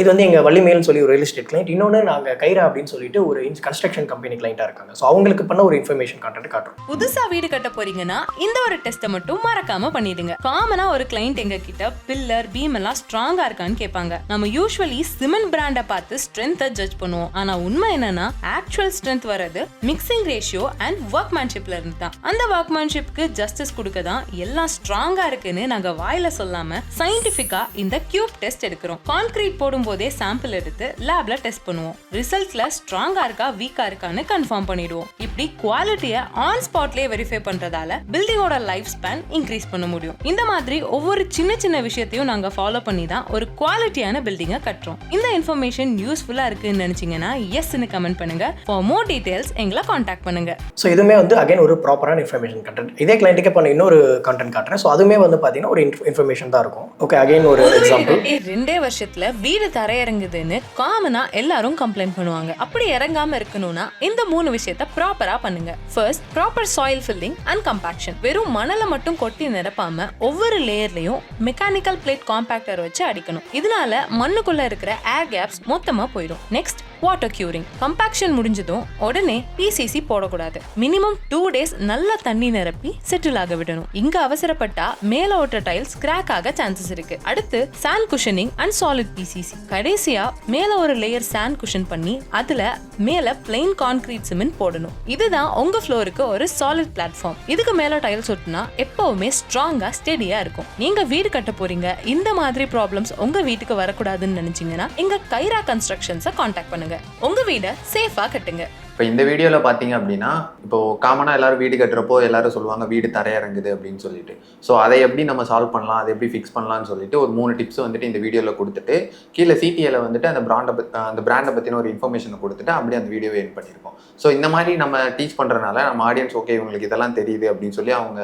இது வந்து எங்கள் வள்ளிமேல்னு சொல்லி ஒரு ரியல் எஸ்டேட் கிளைண்ட். இன்னொன்று நாங்கள் கைரா அப்படின்னு சொல்லிட்டு ஒரு கன்ஸ்ட்ரக்ஷன் கம்பெனி கிளைண்டாக இருக்காங்க. ஸோ அவங்களுக்கு பண்ண ஒரு இன்ஃபர்மேஷன் கான்டென்ட் காட்டுறோம். புதுசா வீடு கட்ட போறீங்கன்னா இந்த ஒரு டெஸ்ட்டை மட்டும் மறக்காம பண்ணிடுங்க. காமனா ஒரு கிளைண்ட் எங்க கிட்ட பில்லர், பீம் எல்லாம் ஸ்ட்ராங்கா இருக்கான்னு கேட்பாங்க. நம்ம யூசுவலி சிமெண்ட் பிராண்டை பார்த்து ஸ்ட்ரென்த்தை ஜட்ஜ் பண்ணுவோம். ஆனா உண்மை என்னன்னா ஆக்சுவல் ஸ்ட்ரென்த் வரது மிக்சிங் ரேஷியோ அண்ட் ஒர்க்மேன்ஷிப்ல இருந்து தான். அந்த ஒர்க்மேன்ஷிப்க்கு ஜஸ்டிஸ் கொடுக்க தான் எல்லாம் ஸ்ட்ராங்கா இருக்குன்னு நாங்க வாயில சொல்லாம சயின்டிபிக்கா இந்த கியூப் டெஸ்ட் எடுக்கிறோம். கான்கிரீட் போடும் போதே சாம்பிள் எடுத்து லேப்ல டெஸ்ட் பண்ணுவோம். ரிசல்ட்ஸ்ல ஸ்ட்ராங்கா இருக்கா வீக்கா இருக்கான்னு கன்ஃபார்ம் பண்ணிடுவோம். இப்படி குவாலிட்டியை ஆன் ஸ்பாட்லயே வெரிஃபை பண்றதால பில்டிங்கோட லைஃப் ஸ்பேன் இன்க்ரீஸ் பண்ண முடியும். இந்த மாதிரி ஒவ்வொரு சின்ன விஷயத்தையும் நாங்க ஃபாலோ பண்ணி தான் ஒரு குவாலிட்டியான பில்டிங்கை கட்டுறோம். இந்த இன்ஃபர்மேஷன் யூஸ்ஃபுல்லா இருக்குன்னு நினைச்சீங்கன்னா எஸ்ன்னு கமெண்ட் பண்ணுங்க. ஃபார் மோர் டீடைல்ஸ் எங்களை காண்டாக்ட் பண்ணுங்க. ஸோ இதுவுமே வந்து அகைன் ஒரு ப்ராப்பரான இன்ஃபர்மேஷன் கண்டென்ட். இதே கிளைண்ட்டுக்கு பண்ண இன்னொரு கண்டென்ட் காட்டுறேன். ஸோ அதுவுமே வந்து பார்த்தீங்கன்னா ஒரு இன்ஃபர்மேஷன் தான் இருக்கும். ஓகே, அகைன் ஒரு எக்ஸாம்பிள். 2 வருஷத்துல வீடு தரையிறங்குதுன்னு காமனா எல்லாரும் கம்ப்ளைண்ட் பண்ணுவாங்க. அப்படி இறங்காம இருக்கணும்னா இந்த 3 விஷயத்தை ப்ராப்பரா பண்ணுங்க. First, proper soil filling and compaction. வெறும் மணலை மட்டும் கொட்டி நிரப்பாம ஒவ்வொரு லேயர்லயும் மெக்கானிக்கல் பிளேட் காம்பாக்டர் வச்சு அடிக்கணும். இதனால மண்ணுக்குள்ள இருக்கிற ஏர் கேப்ஸ் மொத்தமா போயிடும். Next, water curing. கம்பாக்ஷன் முடிஞ்சதும் உடனே PCC போடக்கூடாது. மினிமம் 2 டேஸ் நல்லா தண்ணி நிரப்பி செட்டில் ஆக விடணும். இங்க அவசரப்பட்டா மேல ஓட்ட டைல்ஸ் கிராக் ஆக சான்சஸ் இருக்கு. அடுத்து sand cushioning and solid PCC. கடைசியா மேல ஒரு லேயர் சாண்ட் குஷன் பண்ணி அதுல மேல பிளைன் கான்கிரீட் சிமெண்ட் போடணும். இதுதான் உங்க ஃப்ளோருக்கு ஒரு சாலிட் பிளாட்ஃபார்ம். இதுக்கு மேல டைல்ஸ் ஒட்டினா எப்பவுமே ஸ்ட்ராங்கா ஸ்டெடியா இருக்கும். நீங்க வீடு கட்ட போறீங்க, இந்த மாதிரி ப்ராப்ளம்ஸ் உங்க வீட்டுக்கு வரக்கூடாதுன்னு நினைச்சீங்கன்னா எங்க கைரா கன்ஸ்ட்ரக்ஷன்ஸை காண்டாக்ட் பண்ணுங்க. உங்க வீடை சேஃபா கட்டுங்க. இப்போ இந்த வீடியோவில் பார்த்தீங்க அப்படின்னா, இப்போ காமனாக எல்லாரும் வீடு கட்டுறப்போ எல்லாரும் சொல்லுவாங்க வீடு தரையிறங்குது அப்படின்னு சொல்லிட்டு. ஸோ அதை எப்படி நம்ம சால்வ் பண்ணலாம், அதை எப்படி ஃபிக்ஸ் பண்ணலாம்னு சொல்லிட்டு ஒரு 3 டிப்ஸ் வந்துட்டு இந்த வீடியோவில் கொடுத்துட்டு கீழே CTAல வந்துட்டு அந்த பிராண்டை பற்றின ஒரு இன்ஃபர்மேஷனை கொடுத்துட்டு அப்படியே அந்த வீடியோவை எண்ட் பண்ணியிருக்கோம். ஸோ இந்த மாதிரி நம்ம டீச் பண்ணுறதுனால நம்ம ஆடியன்ஸ் ஓகே இவங்களுக்கு இதெல்லாம் தெரியுது அப்படின்னு சொல்லி அவங்க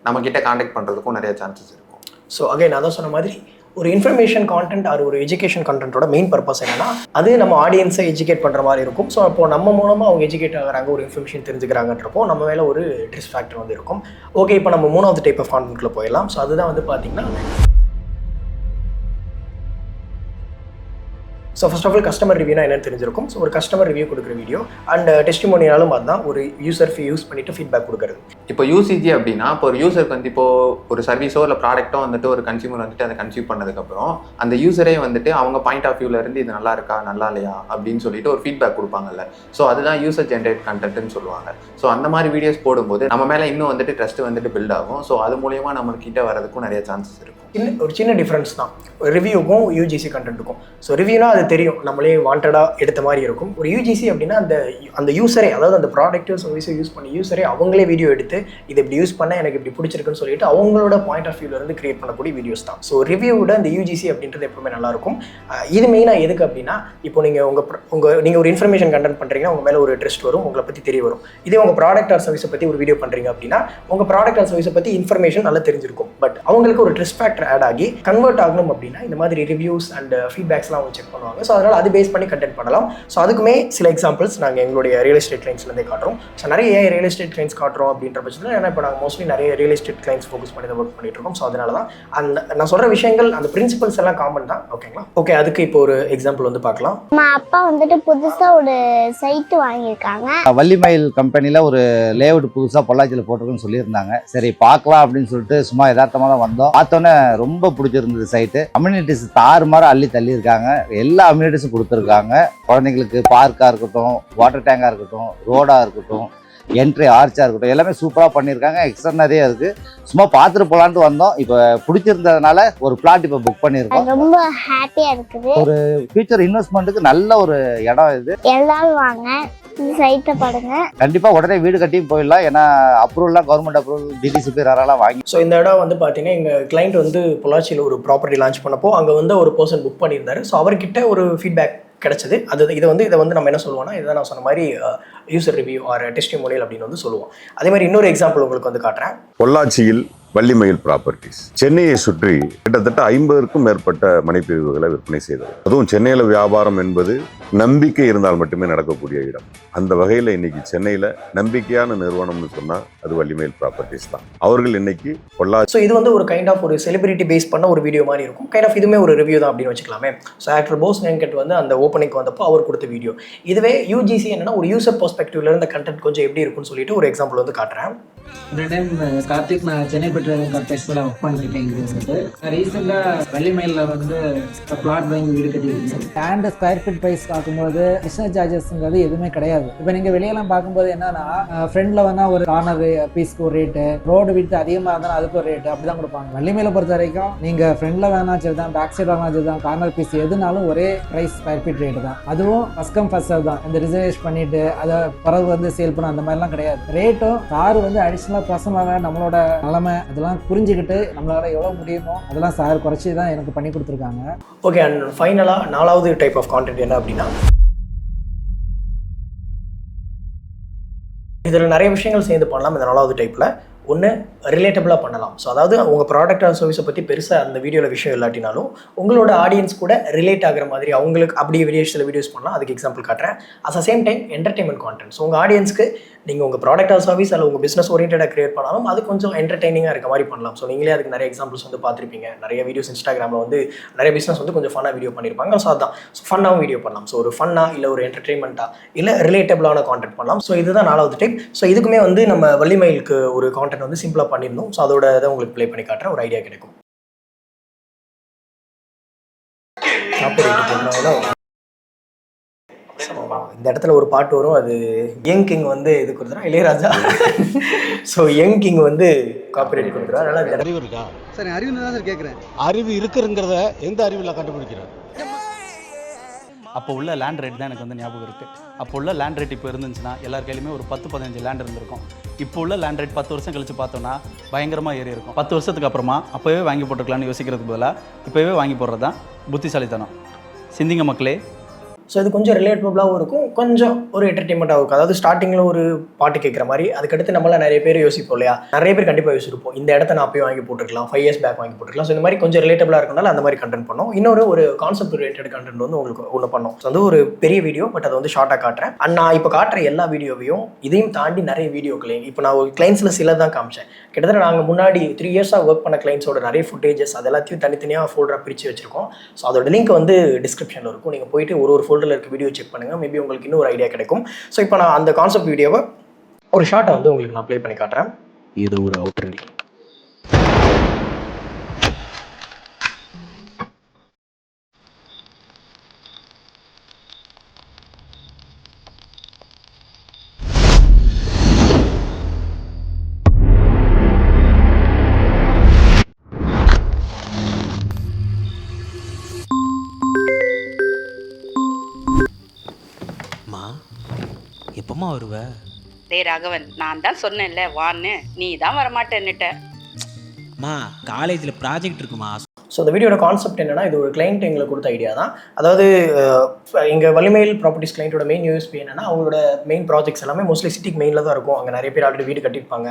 நம்ம கிட்ட கான்டாக்ட் பண்ணுறதுக்கும் நிறைய சான்சஸ் இருக்கும். ஸோ அகைன் நான் தான் சொன்ன மாதிரி ஒரு இன்ஃபர்மேஷன் கான்டென்ட் ஆர் ஒரு எஜுகேஷன் கான்டென்ட்டோட மெயின் பர்பஸ் என்னன்னா அது நம்ம ஆடியன்ஸை எஜுகேட் பண்ணுற மாதிரி இருக்கும். ஸோ அப்போ நம்ம மூலமாக அவங்க எஜுகேட் ஆகிறாங்க, ஒரு இன்ஃபர்மேஷன் தெரிஞ்சுக்கிறாங்கன்றப்போ நம்ம மேலே ஒரு ட்ரஸ்ட் ஃபேக்டர் வந்து இருக்கும். ஓகே, இப்போ நம்ம 3வது டைப் ஆஃப் கான்டென்ட்ல போயிடலாம். ஸோ அதுதான் வந்து பார்த்தீங்கன்னா, so first of all customer ரிவ்யூனா என்னன்னு தெரிஞ்சிருக்கும். ஸோ ஒரு கஸ்டமர் ரிவ்யூ கொடுக்குற வீடியோ அண்ட் டெஸ்டிமோனியாலும் அதுதான் ஒரு யூசர் யூஸ் பண்ணிட்டு ஃபீட்பேக் கொடுக்குறது. இப்போ யூசிஜி அப்படின்னா இப்போ ஒரு யூசருக்கு வந்து இப்போ ஒரு சர்வீஸோ இல்லை ப்ராடக்ட்டோ வந்துட்டு ஒரு கன்சியூமர் வந்துட்டு அதை கன்சியூம் பண்ணதுக்கப்புறம் அந்த யூசரே வந்துட்டு அவங்க பாயிண்ட் ஆஃப் வியூல இருந்து இது நல்லா இருக்கா நல்லா இல்லையா அப்படின்னு சொல்லிட்டு ஒரு ஃபீட்பேக் கொடுப்பாங்கல்ல. ஸோ அதுதான் யூசர் ஜென்ரேட் கண்டென்ட்னு சொல்லுவாங்க. ஸோ அந்த மாதிரி வீடியோஸ் போடும்போது நம்ம மேலே இன்னும் வந்துட்டு ட்ரஸ்ட் வந்துட்டு பில்ட் ஆகும். ஸோ அது மூலயமா நம்மளுக்கிட்ட வரதுக்கும் நிறைய சான்சஸ் இருக்கும். ஒரு சின்ன டிஃப்ரென்ஸ் தான் ரிவ்யூக்கும் யூஜிசி கண்டென்ட்டுக்கும். ஸோ ரிவ்யூனா அது தெரியும், நம்மளே வாண்டடாக எடுத்த மாதிரி இருக்கும். ஒரு யூஜிசி அப்படின்னா அந்த யூசரே, அதாவது அந்த ப்ராடக்ட்டோ சர்வீஸோ யூஸ் பண்ணி யூசரே அவங்களே வீடியோ எடுத்து இதை இப்படி யூஸ் பண்ண எனக்கு இப்படி பிடிச்சிருக்குன்னு சொல்லிட்டு அவங்களோட பாயிண்ட் ஆஃப் வியூல இருந்து கிரியேட் பண்ணக்கூடிய வீடியோஸ் தான். ஸோ ரிவ்யூவோட இந்த யூஜிசி அப்படின்றது எப்பவுமே நல்லாயிருக்கும். இது மெயினாக எதுக்கு அப்படின்னா, இப்போ நீங்கள் ஒரு இன்ஃபர்மேஷன் கண்டென்ட் பண்ணுறீங்கன்னா உங்கள் மேலே ஒரு ட்ரஸ்ட் வரும், உங்களை பற்றி தெரிய வரும். இதே உங்கள் ப்ராடக்ட் ஆர் சர்வீஸை பற்றி ஒரு வீடியோ பண்ணுறீங்க அப்படின்னா உங்கள் ப்ராடக்ட் ஆர் சர்வீஸை பற்றி இன்ஃபர்மேஷன் நல்லா தெரிஞ்சிருக்கும். பட் அவங்களுக்கு ஒரு ட்ரஸ்ட் ஃபேக்டர் ஆட் ஆகி கன்வெர்ட் ஆகணும் அப்படின்னா இந்த மாதிரி ரிவ்யூஸ் அண்ட் ஃபீட்பேக்ஸ்லாம் அவங்க செக் பண்ணுவாங்க. ஸோ அதனால் அது பேஸ் பண்ணி கண்டென்ட் பண்ணலாம். ஸோ அதுக்குமே சில எக்ஸாம்பிள்ஸ் நாங்கள் எங்களுடைய ரியல் எஸ்டேட் கிளைண்ட்ஸ்லேருந்தே காட்டுறோம். ஸோ நிறைய ரியல் எஸ்டேட் கிளைண்ட்ஸ் காட்டுறோம் அப்படின்ற பட்சத்தில், ஏன்னா இப்போ நாங்கள் மோஸ்ட்லி நிறைய ரியல் எஸ்டேட் கிளைண்ட்ஸ் ஃபோக்கஸ் பண்ணி தான் ஒர்க் பண்ணிட்டு இருக்கோம். ஸோ அதனால தான் நான் சொல்கிற விஷயங்கள் அந்த பிரின்சிபல்ஸ் எல்லாம் காமன் தான். ஓகேங்களா? ஓகே, அதுக்கு இப்போ ஒரு எக்ஸாம்பிள் வந்து பார்க்கலாம். அப்பா வந்துட்டு புதுசாக ஒரு சைட்டு வாங்கியிருக்காங்க. வள்ளிமயில் கம்பெனியில் ஒரு லேஅவுட் புதுசாக பொள்ளாச்சியில் போட்டிருக்குன்னு சொல்லியிருந்தாங்க. சரி பார்க்கலாம் அப்படின்னு சொல்லிட்டு சும்மா யதார்த்தமாக தான் வந்தோம். பார்த்தோன்னே ரொம்ப பிடிச்சிருந்தது சைட்டு. அம்யூனிட்டிஸ் தாறுமாற அள்ளி தள்ளியிருக்காங்க. எல்லா அம்யூனிட்டிஸும் கொடுத்துருக்காங்க. குழந்தைங்களுக்கு பார்க்காக இருக்கட்டும், வாட்டர் டேங்காக இருக்கட்டும், ரோடாக இருக்கட்டும், என்ட்ரி ஆர்ச்சாக இருக்கட்டும், எல்லாமே சூப்பராக பண்ணியிருக்காங்க. எக்ஸ்ட்ரா நிறைய இருக்குது. சும்மா பார்த்துட்டு போகலான்ட்டு வந்தோம். இப்போ பிடிச்சிருந்ததுனால ஒரு பிளாட் இப்போ புக் பண்ணியிருக்கோம். ரொம்ப ஹாப்பியாக இருக்குது. ஒரு ஃபியூச்சர் இன்வெஸ்ட்மெண்ட்டுக்கு நல்ல ஒரு இடம் இது. எல்லாரும் வாங்க, சைட்டை பாருங்க. கண்டிப்பாக உடனே வீடு கட்டியும் போயிடலாம். ஏன்னா அப்ரூவல்லாம் கவர்மெண்ட் அப்ரூவல் டிடிசிபி யாரெல்லாம் வாங்கி. ஸோ இந்த இடம் வந்து பார்த்தீங்கன்னா எங்கள் கிளைண்ட் வந்து பொள்ளாச்சியில் ஒரு ப்ராப்பர்ட்டி லான்ச் பண்ணப்போ அங்கே வந்து ஒரு பர்சன் புக் பண்ணியிருந்தாரு. ஸோ அவர்கிட்ட ஒரு ஃபீட்பேக் கிடச்சிது. இதை வந்து நம்ம என்ன சொல்லுவோம்னா, இதை நான் சொன்ன மாதிரி யூசர் ரிவ்யூ ஆர் டெஸ்டிமோனியல் அப்படின்னு வந்து சொல்லுவோம். அதே மாதிரி இன்னொரு எக்ஸாம்பிள் உங்களுக்கு வந்து காட்டுறேன். பொள்ளாச்சியில் வள்ளிமயில் ப்ராப்பர்ட்டிஸ் சென்னையை சுற்றி கிட்டத்தட்ட 50க்கும் மேற்பட்ட மனைப்பிரிவுகளை விற்பனை செய்தது. அதுவும் சென்னையில் வியாபாரம் என்பது நம்பிக்கை இருந்தால் மட்டுமே நடக்கக்கூடிய இடம். அந்த வகையில் இன்னைக்கு சென்னையில் நம்பிக்கையான நிறுவனம்னு சொன்னால் அது வள்ளிமயில் ப்ராப்பர்ட்டிஸ் தான். அவர்கள் இன்னைக்கு பொள்ளாச்சி. ஸோ இது வந்து ஒரு கைண்ட் ஆஃப் ஒரு செலிபிரிட்டி பேஸ் பண்ண ஒரு வீடியோ மாதிரி இருக்கும். கைண்ட் ஆஃப் இதுவுமே ஒரு ரிவ்யூ தான் அப்படின்னு வச்சுக்கலாமே. ஸோ ஆக்டர் போஸ் வெங்கட் வந்து அந்த ஓப்பனிங் வந்தப்போ அவர் கொடுத்த வீடியோ. இதுவே யூஜிசி என்னன்னா ஒரு யூசர் பெர்ஸ்பெக்டிவ்ல இருந்த கண்டென்ட் கொஞ்சம் எப்படி இருக்குன்னு சொல்லிட்டு ஒரு எக்ஸாம்பிள் வந்து காட்டுறேன். இந்த டைம் கார்த்திக், நான் சென்னை பெட்ரோலியம் கார்பரேஷனில் ஒர்க் பண்ணிருக்கேன். இங்கே வந்துட்டு ரீசெண்டாக வள்ளிமயிலில் வந்து பிளாட் வாங்கி வீடு கட்டியிருக்கேன். லேண்ட் ஸ்கொயர் ஃபீட் ப்ரைஸ் பார்க்கும்போது பிஸ்னஸ் சார்ஜஸ்ங்கிறது எதுவுமே கிடையாது. இப்போ நீங்கள் வெளியெல்லாம் பார்க்கும்போது என்னன்னா, ஃப்ரெண்டில் வேணால் ஒரு கார்னர் பீஸ்க்கு ஒரு ரேட்டு, ரோடு விட்டு அதிகமாக இருந்தாலும் அதுக்கு ஒரு ரேட்டு அப்படி தான் கொடுப்பாங்க. வள்ளிமயிலை பொறுத்த வரைக்கும் நீங்கள் ஃப்ரெண்டில் வேணா சரி தான், பேக் சைட் வேணா சரி தான், கார்னர் பீஸ் எதுனாலும் ஒரே ப்ரைஸ் ஸ்கொயர் ஃபீட் ரேட்டு தான். அதுவும் ஃபஸ்ட் கம் ஃபர்ஸ்ட் சர்வ் தான். இந்த ரிசர்வேஷன் பண்ணிட்டு அதை பிறகு வந்து சேல் பண்ண அந்த மாதிரிலாம் கிடையாது. ரேட்டும் சார் வந்து அடிஷனலாக பர்சனலாக நம்மளோட நிலைமை அதெல்லாம் புரிஞ்சுக்கிட்டு நம்மளால எவ்வளோ முடியுமோ அதெல்லாம் சார் குறைச்சி தான் எனக்கு பண்ணி கொடுத்துருக்காங்க. ஓகே, அண்ட் ஃபைனலாக 4வது டைப் ஆஃப் கான்டென்ட் என்ன அப்படின்னா, இதில் நிறைய விஷயங்கள் சேர்ந்து பண்ணலாம். இந்த 4வது டைப்பில் ஒன்று ரிலேட்டபிளாக பண்ணலாம். ஸோ அதாவது உங்கள் ப்ராடக்ட் ஆர் சர்வீஸை பற்றி பெருசாக அந்த வீடியோவில் விஷயம் இல்லாட்டினாலும் உங்களோட ஆடியன்ஸ் கூட ரிலேட் ஆகிற மாதிரி அவங்களுக்கு அப்படியே சில வீடியோஸ் பண்ணலாம். அதுக்கு எக்ஸாம்பிள் காட்டுறேன். At the same time entertainment content. So உங்கள் ஆடியன்ஸ்க்கு நீங்கள் உங்கள் ப்ராடக்ட் ஆர் சர்வீஸ் அல்ல உங்கள் பிஸ்னஸ் ஓரியன்டாக கிரியேட் பண்ணாலும் அது கொஞ்சம் என்டர்டைனிங்காக இருக்க மாதிரி பண்ணலாம். ஸோ நீங்களே அதுக்கு நிறைய எக்ஸாம்பிள்ஸ் வந்து பார்த்துருப்பீங்க. நிறைய வீடியோஸ் இன்ஸ்டாகிராமில் வந்து நிறைய பிஸ்னஸ் வந்து கொஞ்சம் ஃபன்னாக வீடியோ பண்ணியிருப்பாங்க. ஸோ அதுதான் ஃபன்னாகவும் வீடியோ பண்ணலாம். ஸோ ஒரு ஃபன்னாக இல்லை ஒரு என்டர்டைன்மெண்ட்டாக இல்லை ரிலேட்டபிளான கான்டென்ட் பண்ணலாம். ஸோ இதுதான் 4வது டைப். ஸோ இதுக்குமே வந்து நம்ம வள்ளிமயிலுக்கு ஒரு கான்டென்ட் வந்து சிம்பிளாக பண்ணியிருந்தோம். ஸோ அதோட இதை உங்களுக்கு ப்ளே பண்ணி காட்டுறேன், ஒரு ஐடியா கிடைக்கும். இந்த இடத்துல ஒரு பாட்டு வரும், அது யங் கிங் வந்து இது கொடுத்துறா, இளையராஜா. ஸோ யங் கிங் வந்து காப்பிரைட் கொடுத்துறா. அதனால அறிவு இருக்கா சரி, அறிவு தான் சார் கேட்குறேன். அறிவு இருக்குங்கிறத எந்த அறிவில் கண்டுபிடிக்கிறேன்? அப்போ உள்ள லேண்ட் ரேட் தான் எனக்கு வந்து ஞாபகம் இருக்குது. அப்போ உள்ள லேண்ட் ரேட் இப்போ இருந்துச்சுன்னா எல்லார் கையிலுமே ஒரு 10-15 லேண்ட் இருந்திருக்கும். இப்போ உள்ள லேண்ட் ரேட் 10 வருஷம் கழிச்சு பார்த்தோன்னா பயங்கரமாக ஏறி இருக்கும். 10 வருஷத்துக்கு அப்புறமா அப்போவே வாங்கி போட்டுக்கலான்னு யோசிக்கிறதுக்கு பதிலாக இப்போவே வாங்கி போடுறது தான் புத்திசாலித்தனம். சிந்திங்க மக்களே. ஸோ இது கொஞ்சம் ரிலேட்டபிளாகவும் இருக்கும், கொஞ்சம் ஒரு என்டர்டைன்மெண்ட்டாகவும் இருக்கும். அதாவது ஸ்டார்டிங்கில் ஒரு பாட்டு கேட்குற மாதிரி, அதுக்கடுத்து நம்மளாம் நிறைய பேர் யோசிப்போம் இல்லையா, நிறைய பேர் கண்டிப்பாக யோசிச்சிருப்போம் இந்த இடத்த நான் போய் வாங்கி போட்டுருக்கலாம், 5 years பேக் வாங்கி போட்டுருக்கலாம். ஸோ இந்த மாதிரி கொஞ்சம் ரிலேட்டபிளாக இருக்கனால அந்த மாதிரி கண்டென்ட் பண்ணோம். இன்னொரு ஒரு கான்செப்ட் ரிலேட்டட் கண்டென்ட் வந்து உங்களுக்கு ஒன்று பண்ணோம். ஸோ வந்து ஒரு பெரிய வீடியோ, பட் அதை வந்து ஷார்ட்டாக காட்டுறேன். அண்ட் நான் இப்போ காட்டுற எல்லா வீடியோவையும் இதையும் தாண்டி நிறைய வீடியோக்களையும் இப்போ நான் ஒரு கிளைண்ட்ஸில் சில தான் காமிச்சேன். கிட்டத்தட்ட நாங்கள் முன்னாடி 3 years ஒர்க் பண்ண கிளைண்ட்ஸோட நிறைய ஃபுட்டேஜஸ் அது எல்லாத்தையும் தனித்தனியாக ஃபோல்டராக பிரித்து வச்சிருக்கோம். ஸோ அதோட லிங்க் வந்து டிஸ்கிரிப்ஷனில் இருக்கும். நீங்கள் போயிட்டு ஒரு ஃபோல்டரில் இருக்க வீடியோ செக் பண்ணுங்கள், மேபி உங்களுக்கு இன்னும் ஒரு ஐடியா கிடைக்கும். ஸோ இப்போ நான் அந்த கான்செப்ட் வீடியோவை ஒரு ஷார்ட்டை வந்து உங்களுக்கு நான் ப்ளே பண்ணி காட்டுறேன். இது ஒரு அவுட்டர் அடி. எப்பமா வருவ? டேய் ராகவன், நான் தான் சொன்னேன்ல வான்னு, நீ தான் வரமாட்டேன்னுட்ட. மா காலேஜில் ப்ராஜெக்ட் இருக்குமா. ஸோ இந்த வீடியோட கான்செப்ட் என்னன்னா, இது ஒரு கிளைண்ட் எங்களுக்கு கொடுத்த ஐடியா தான். அதாவது எங்கள் வலிமையில் ப்ராப்பர்ட்டிஸ் கிளைண்ட்டோட மெயின் யூஎஸ்பி என்னன்னா, அவங்களோட மெயின் ப்ராஜெக்ட்ஸ் எல்லாமே மோஸ்ட்லி சிட்டிக்கு மெயினில் தான் இருக்கும். அங்கே நிறைய பேர் ஆல்ரெடி வீடு கட்டியிருப்பாங்க,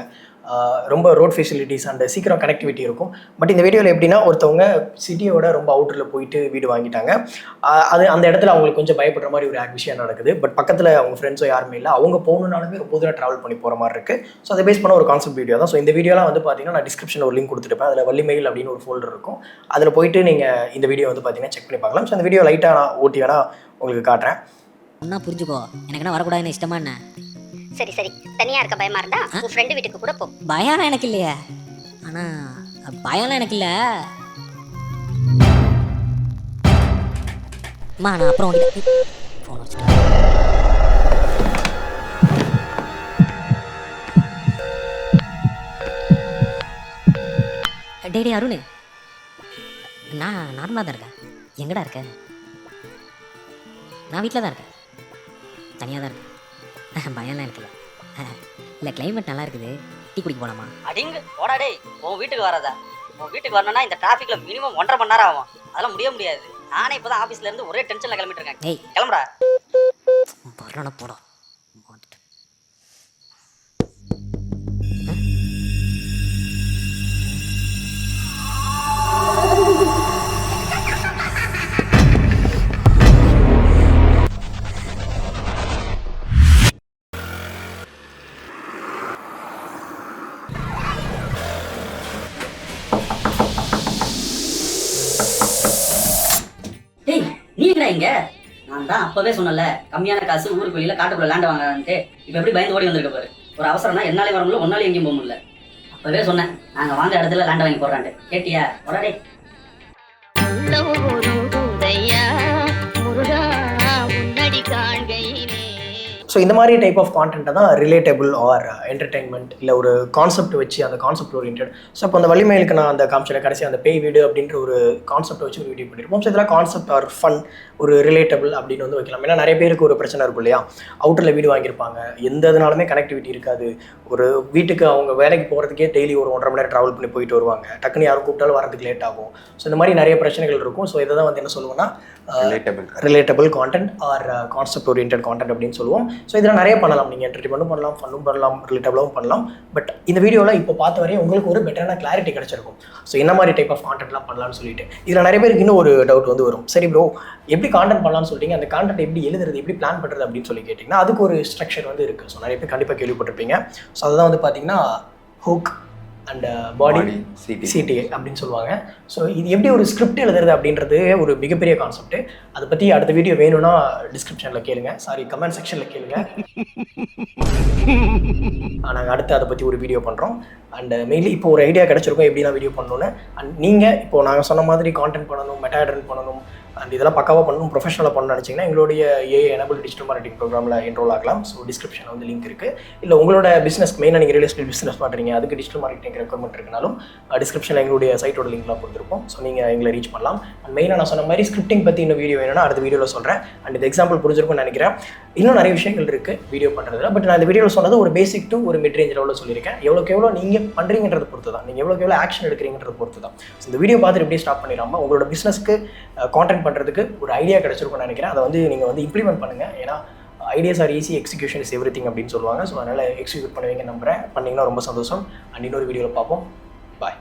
ரொம்ப ரோட் ஃபெசிலிட்டிஸ் அண்ட் சீக்கிரம் கனெக்டிவிட்டி இருக்கும். பட் இந்த வீடியோவில் எப்படின்னா, ஒருத்தவங்க சிட்டியோட ரொம்ப அவுட்டரில் போயிட்டு வீடு வாங்கிட்டாங்க. அது அந்த இடத்துல அவங்களுக்கு கொஞ்சம் பயப்படுற மாதிரி ஒரு விஷயம் நடக்குது. பட் பக்கத்தில் அவங்க ஃப்ரெண்ட்ஸோ யாருமே இல்லை, அவங்க போகணுன்னாலுமே ரொம்ப தூரம் ட்ராவல் பண்ணி போகிற மாதிரி இருக்குது. ஸோ அதை பேஸ் பண்ண ஒரு கான்செப்ட் வீடியோ தான். ஸோ இந்த வீடியோலாம் வந்து பார்த்தீங்கன்னா, நான் டிஸ்கிரிப்ஷனில் ஒரு லிங்க் கொடுத்துருப்பேன். அதில் வள்ளிமயில் அப்படின்னு ஒரு ஃபோல்டர் இருக்கும். அதில் போயிட்டு நீங்கள் இந்த வீடியோ வந்து பார்த்தீங்கன்னா செக் பண்ணி பார்க்கலாம். ஸோ இந்த வீடியோ லைட்டாக நான் ஓட்டி வேணா உங்களுக்கு காட்டுறேன். ஒன்றா புரிஞ்சுக்கோ, எனக்கு என்ன வரக்கூடாதுன்னு இஷ்டமா என்ன? சரி சரி, தனியா இருக்க பயமா இருந்தா உன் ஃப்ரெண்டு வீட்டுக்கு கூட போ. பயம்லாம் எனக்கு இல்லையே. ஆனால் பயம்லாம் எனக்கு இல்லை. அம்மா நான் அப்புறம் ஃபோன் வச்சுட்டேன். டேடி அருண், நான் நார்மலாக தான் இருக்கேன். எங்கடா இருக்க? நான் வீட்டில் தான் இருக்கேன், தனியாக தான் இருக்கேன். பயம்லாம் இருக்குல்ல. இல்லை கிளைமேட் நல்லா இருக்குது, டீ குடிக்க போகலாமா? அடிங்க போடா டேய், உன் வீட்டுக்கு வராதா? உன் வீட்டுக்கு வரணும்னா இந்த டிராஃபிக்ல மினிமம் 1.5 மணி நேரம் ஆகும். அதெல்லாம் முடிய முடியாது. நானே இப்போதான் ஆஃபீஸ்ல இருந்து ஒரே டென்ஷன்ல கிளம்பிட்டு இருக்கேன். டேய் கிளம்புடா. வரணும் போடா. இங்க நான் தான் அப்பவே சொன்னல, கம்மியான காசு ஊருக்கு வெளியில காட்டுக்குள்ள லேண்ட் வாங்கலான்ட்டு. இப்ப எப்படி பயந்து ஓடி வந்திருக்க பாரு. ஒரு அவசரம்னா என்னாலே வர முடியல, ஒன்னாலே எங்கேயும் போக முடியல. அப்பவே சொன்னேன், நாங்க வாங்க இடத்துல லேண்ட் வாங்கி போடுறான்ட்டு. கேட்டியா? ஒரே ஸோ இந்த மாதிரி டைப் ஆஃப் கான்டென்ட்டை தான் ரிலேட்டபிள் ஆர் என்டர்டைன்மெண்ட் இல்லை ஒரு கான்செப்ட் வச்சு அந்த கான்செப்ட் ஓரியன்ட். ஸோ இப்போ அந்த வள்ளிமயிலுக்கு நான் அந்த காமிச்சிட கடைசி அந்த பேய் வீடு அப்படின்ற ஒரு கான்செப்ட் வச்சு ஒரு வீடியோ பண்ணியிருப்போம். ஸோ இதெல்லாம் கான்செப்ட் ஆர் ஃபன், ஒரு ரிலேட்டபிள் அப்படின்னு வந்து வைக்கலாம். ஏன்னா நிறைய பேருக்கு ஒரு பிரச்சனை இருக்கும் இல்லையா, அவுட்டரில் வீடு வாங்கியிருப்பாங்க, எந்த இதனாலுமே கனெக்டிவிட்டி இருக்காது. ஒரு வீட்டுக்கு அவங்க வேலைக்கு போகிறதுக்கே டெய்லி ஒரு 1.5 மணி நேரம் ட்ராவல் பண்ணி போயிட்டு வருவாங்க, டக்குன்னு யாரும் கூப்பிட்டாலும் வரதுக்கு லேட் ஆகும். ஸோ இந்த மாதிரி நிறைய பிரச்சனைகள் இருக்கும். ஸோ இதை தான் வந்து என்ன சொல்லுவோம்னா relatable content or concept orient content அப்படின்னு சொல்லுவோம். ஸோ இதில் நிறைய பண்ணலாம், நீங்கள் என்டர்டைன்மெண்ட்டும் பண்ணலாம், ஃபன்னும் பண்ணலாம், ரிலேட்டபிளாகவும் பண்ணலாம். பட் இந்த வீடியோவில் இப்போ பார்த்த வரையும் உங்களுக்கு ஒரு பெட்டரான கிளாரிட்டி கிடச்சிருக்கும். ஸோ என்ன மாதிரி டைப் ஆஃப் கான்டென்ட்லாம் பண்ணலாம்னு சொல்லிட்டு. இதில் நிறைய பேருக்கு இன்னும் ஒரு டவுட் வந்து வரும். சரி ப்ரோ, எப்படி கான்டென்ட் பண்ணலாம்னு சொல்லிட்டீங்க, அந்த கான்டென்ட் எப்படி எழுதுறது, எப்படி பிளான் பண்ணுறது அப்படின்னு சொல்லி கேட்டிங்கன்னா அதுக்கு ஒரு ஸ்ட்ரக்சர் வந்து இருக்குது. ஸோ நிறைய பேர் கண்டிப்பாக கேள்விப்பட்டிருப்பீங்க. ஸோ அதுதான் வந்து பார்த்தீங்கன்னா ஹூக் அண்ட் பாடி சிடிஏ அப்படின்னு சொல்லுவாங்க. ஸோ இது எப்படி ஒரு ஸ்கிரிப்ட் எழுதுறது அப்படின்றது ஒரு மிகப்பெரிய கான்செப்ட். அதை பற்றி அடுத்த வீடியோ வேணும்னா டிஸ்கிரிப்ஷனில் கேளுங்க, கமெண்ட் செக்ஷனில் கேளுங்க. நாங்கள் அடுத்து அதை பற்றி ஒரு வீடியோ பண்ணுறோம். அண்ட் மெயின்லி இப்போ ஒரு ஐடியா கிடச்சிருக்கோம் எப்படிலாம் வீடியோ பண்ணணும்னு. அண்ட் நீங்கள் இப்போ நாங்கள் சொன்ன மாதிரி கான்டென்ட் பண்ணணும், மெட்டாட்ரன் பண்ணணும், அண்ட் இதெல்லாம் பக்காவாக பண்ணணும், ப்ரொஃபஷனலாக பண்ணணும்னு நினச்சிங்கன்னா எங்களுடைய ஏஐ எனபிள் டிஜிட்டல் மார்க்கெட்டிங் ப்ரோக்ராமில் என்ரோல் ஆகலாம். ஸோ டிஸ்கிரிப்ஷனில் வந்து லிங்க் இருக்குது. இல்லை உங்களோட பிஸ்னஸ்க்கு மெயினாக நீங்கள் ரியல் எஸ்டேட் பிஸ்னஸ் பண்ணுறீங்க, அதுக்கு டிஜிட்டல் மார்க்கெட்டிங் ரெக்வயர்மெண்ட் இருக்குனாலும் டிஸ்கிரிப்ஷனில் எங்களுடைய சைட்டோட லிங்க்லாம் கொடுத்துருப்போம். ஸோ நீங்கள் எங்களை ரீச் பண்ணலாம். அண்ட் மெயினாக நான் சொன்ன மாதிரி ஸ்கிரிப்டிங் பற்றி இன்னும் வீடியோ வேணும்னா அடுத்த வீடியோவில் சொல்கிறேன். அண்ட் இந்த எக்ஸாம்பிள் புரிஞ்சிருக்கும்னு நினைக்கிறேன். இன்னும் நிறைய விஷயங்கள் இருக்குது வீடியோ பண்ணுறதுல. பட் நான் இந்த வீடியோவில் சொன்னது ஒரு பேசிக் டு ஒரு மிட் ரேஞ்ச் லெவலில் சொல்லியிருக்கேன். எவ்வளோக்கு எவ்வளோ நீங்கள் பண்ணுறீங்கன்றதை பொறுத்து தான், நீங்கள் எவ்வளோக்கு எவ்வளோ ஆக்ஷன் எடுக்கிறீங்கன்றதை பொறுத்து தான். ஸோ இந்த வீடியோ பார்த்துட்டு எப்படியே ஸ்டாப் பண்ணிடாமல் உங்களோட பிஸ்னஸ்க்கு கான்டென்ட் பண்ணுறதுக்கு ஒரு ஐடியா கிடச்சிருக்கும்னு நினைக்கிறேன். அதை வந்து நீங்கள் வந்து இம்ப்ளிமெண்ட் பண்ணுங்கள். ஏன்னா ideas are easy, execution is everything அப்படின்னு சொல்லுவாங்க. ஸோ அதனால் எக்ஸிக்யூட் பண்ணுவீங்க நம்புகிறேன். பண்ணிங்கன்னா ரொம்ப சந்தோஷம். அண்ட் இன்னொரு வீடியோவில் பார்ப்போம். பாய்.